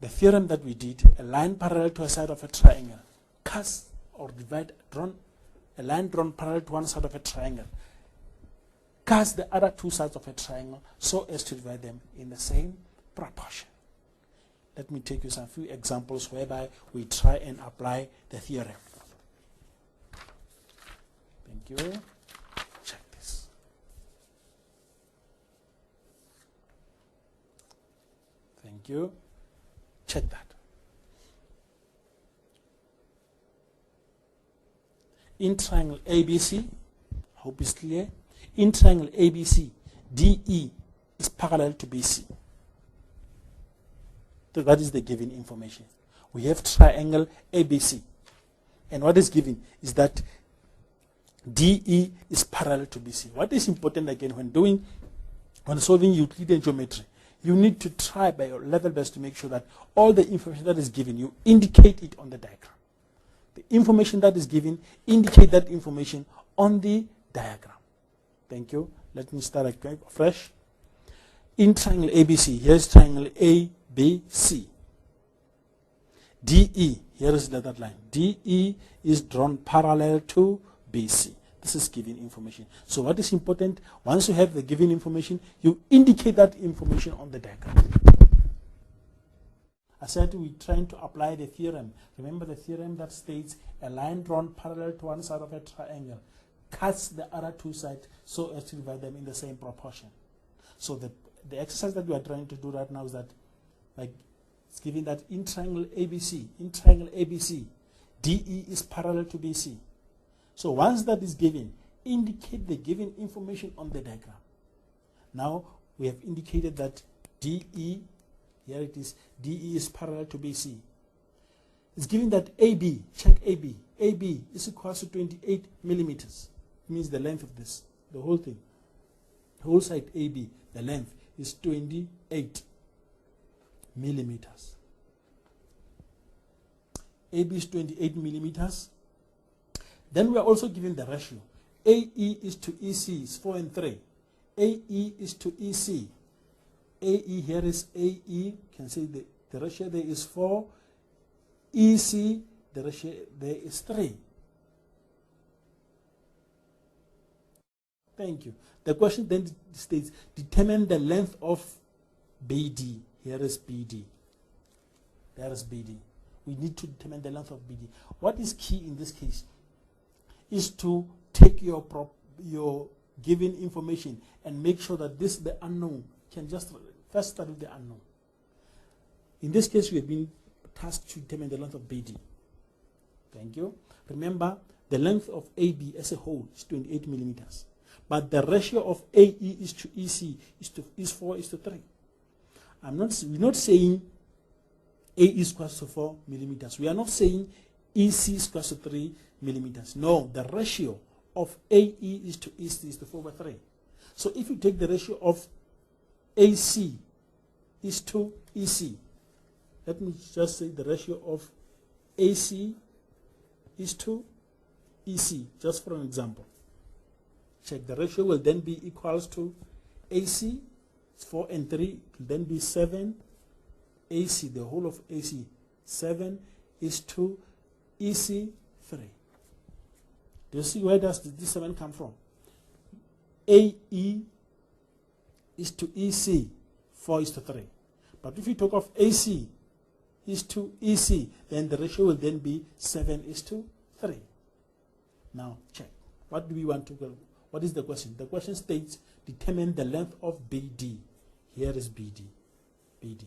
the theorem that we did, a line parallel to a side of a triangle, cast or a line drawn parallel to one side of a triangle, cast the other two sides of a triangle so as to divide them in the same proportion. Let me take you some few examples whereby we try and apply the theorem. Thank you. Check this. Thank you. Check that. In triangle ABC, hope it's clear. In triangle ABC, DE is parallel to BC. So that is the given information. We have triangle ABC. And what is given is that DE is parallel to BC. What is important again when solving Euclidean geometry, you need to try by your level best to make sure that all the information that is given, you indicate it on the diagram. The information that is given, indicate that information on the diagram. Thank you. Let me start again fresh. In triangle ABC, here's triangle ABC. DE, here is the dotted line. DE is drawn parallel to BC. This is given information. So what is important, once you have the given information, you indicate that information on the diagram. I said we're trying to apply the theorem. Remember the theorem that states a line drawn parallel to one side of a triangle cuts the other two sides so as to divide them in the same proportion. So the exercise that we are trying to do right now is that, like, it's given that in triangle ABC, DE is parallel to BC. So once that is given, indicate the given information on the diagram. Now we have indicated that DE, here it is, DE is parallel to BC. It's given that AB, check AB, AB is equal to 28 millimeters. It means the length of this, the whole thing, the whole side AB, the length is 28 millimeters. AB is 28 millimeters. Then we are also given the ratio. AE is to EC is 4 and 3. AE is to EC. AE here is AE. You can see the ratio there is 4. EC, the ratio there is 3. Thank you. The question then states, determine the length of BD. Here is BD. There is BD. We need to determine the length of BD. What is key in this case is to take your given information and make sure that this, the unknown, can just first start with the unknown. In this case, we have been tasked to determine the length of BD. Thank you. Remember, the length of AB as a whole is 28 millimeters. But the ratio of AE is to EC is 4 is to 3. We're not saying AE is equal to 4 millimeters. We are not saying EC is equal to 3 millimeters. No, the ratio of AE is to EC is to 4 by 3. So if you take the ratio of AC is to EC, let me just say the ratio of AC is to EC, just for an example. Check, the ratio will then be equals to AC, 4 and 3, it will then be 7. AC, the whole of AC, 7 is to EC, 3. Do you see where does this 7 come from? AE is to EC, 4 is to 3. But if you talk of AC is to EC, then the ratio will then be 7 is to 3. Now check. What do we want to go? What is the question? The question states, determine the length of BD. Here is BD. BD.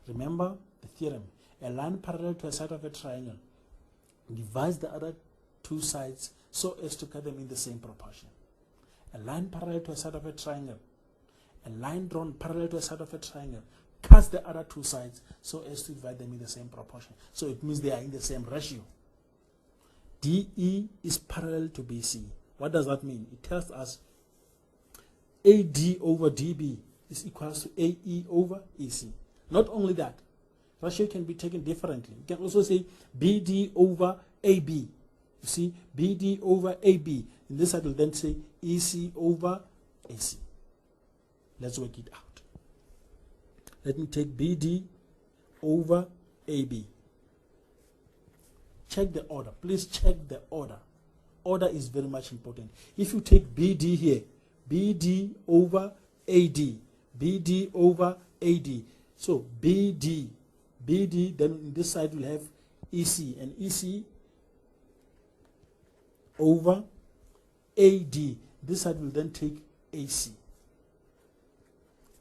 Remember the theorem. A line parallel to a side of a triangle divides the other two sides so as to cut them in the same proportion. A line parallel to a side of a triangle. A line drawn parallel to a side of a triangle cuts the other two sides so as to divide them in the same proportion. So it means they are in the same ratio. DE is parallel to BC. What does that mean? It tells us AD over DB is equal to AE over EC. Not only that, ratio can be taken differently. You can also say BD over AB. You see, BD over AB. In this side, we'll then say EC over AC. Let's work it out. Let me take BD over AB. Check the order. Please check the order. Order is very much important. If you take BD here, BD over AD, BD over AD. So BD, then on this side we'll have EC, and EC over AD. This side will then take AC.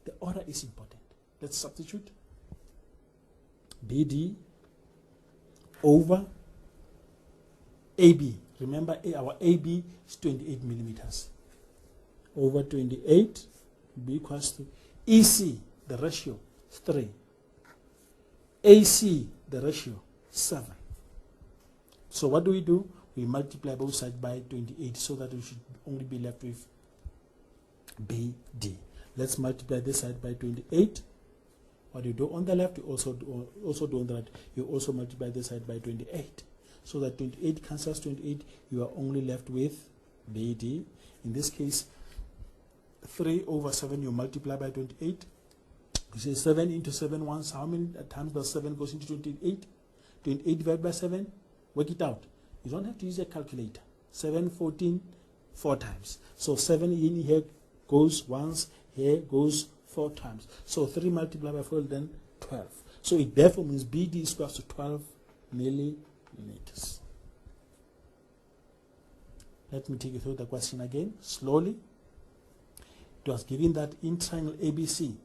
The order is important. Let's substitute. BD over AB. Remember, our AB is 28 millimeters. Over 28 will be equals to EC, the ratio, 3. AC, the ratio, 7. So what do? We multiply both sides by 28 so that we should only be left with BD. Let's multiply this side by 28. What you do on the left, you also do on the right. You also multiply this side by 28. So that 28 cancels 28, you are only left with BD. In this case, 3 over 7, you multiply by 28. You say 7 into 7 once, how many times does 7 goes into 28? 28 divided by 7, work it out. You don't have to use a calculator. 7, 14, 4 times. So 7 in here goes once, here goes 4 times. So 3 multiplied by 4, then 12. So it therefore means BD is equal to 12 millimeters. Let me take you through the question again, slowly. It was given that in triangle ABC,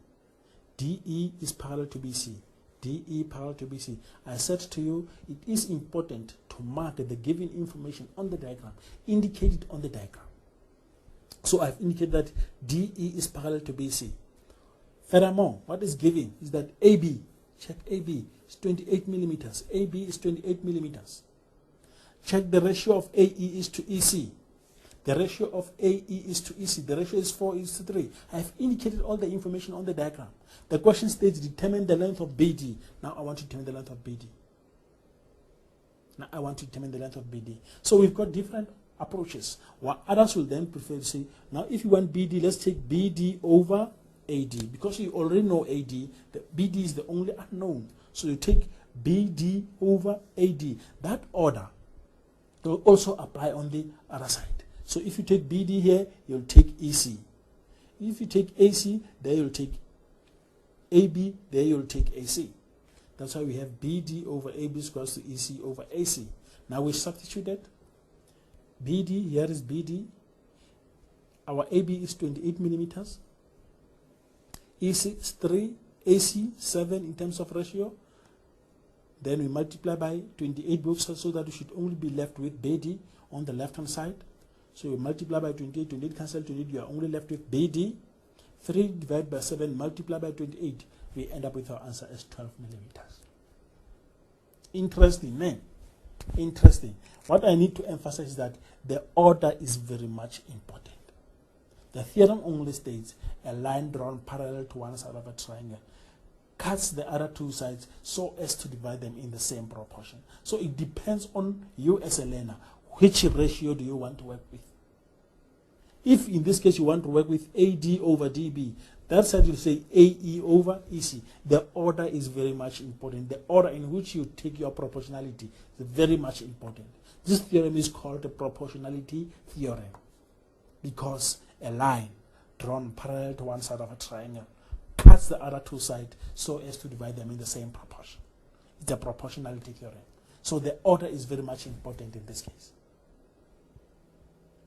DE is parallel to BC. DE parallel to BC. I said to you, it is important to mark the given information on the diagram, indicated on the diagram. So I've indicated that DE is parallel to BC. Furthermore, what is given is that AB, check AB, is 28 millimeters. AB is 28 millimeters. Check the ratio of AE is to EC. The ratio of AE is to EC. The ratio is 4 is to 3. I have indicated all the information on the diagram. The question states determine the length of BD. Now I want to determine the length of BD. So we've got different approaches. What others will then prefer to say, now if you want BD, let's take BD over AD. Because you already know AD, the BD is the only unknown. So you take BD over AD. That order will also apply on the other side. So if you take BD here, you'll take EC. If you take AC, there you'll take AB, there you'll take AC. That's why we have BD over AB is equals to EC over AC. Now we substitute that. BD, here is BD. Our AB is 28 millimeters. EC is 3, AC 7 in terms of ratio. Then we multiply by 28 both sides so that we should only be left with BD on the left hand side. So you multiply by 28, 28 cancel 28, you are only left with BD. 3 divided by 7, multiply by 28, we end up with our answer as 12 millimeters. Interesting, man. Interesting. What I need to emphasize is that the order is very much important. The theorem only states a line drawn parallel to one side of a triangle cuts the other two sides so as to divide them in the same proportion. So it depends on you as a learner. Which ratio do you want to work with? If in this case you want to work with AD over DB, that side you say AE over EC. The order is very much important. The order in which you take your proportionality is very much important. This theorem is called the proportionality theorem because a line drawn parallel to one side of a triangle cuts the other two sides so as to divide them in the same proportion. It's a proportionality theorem. So the order is very much important in this case.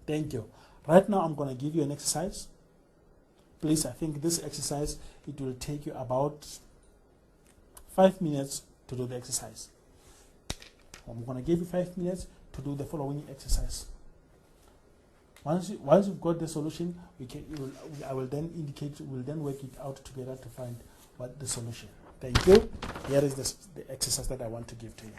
Thank you. Right now I'm going to give you an exercise. Please, I think this exercise, it will take you about 5 minutes to do the exercise. I'm going to give you 5 minutes to do the following exercise. Once you've got the solution, I will then indicate, we'll then work it out together to find what the solution. Thank you. Here is the exercise that I want to give to you.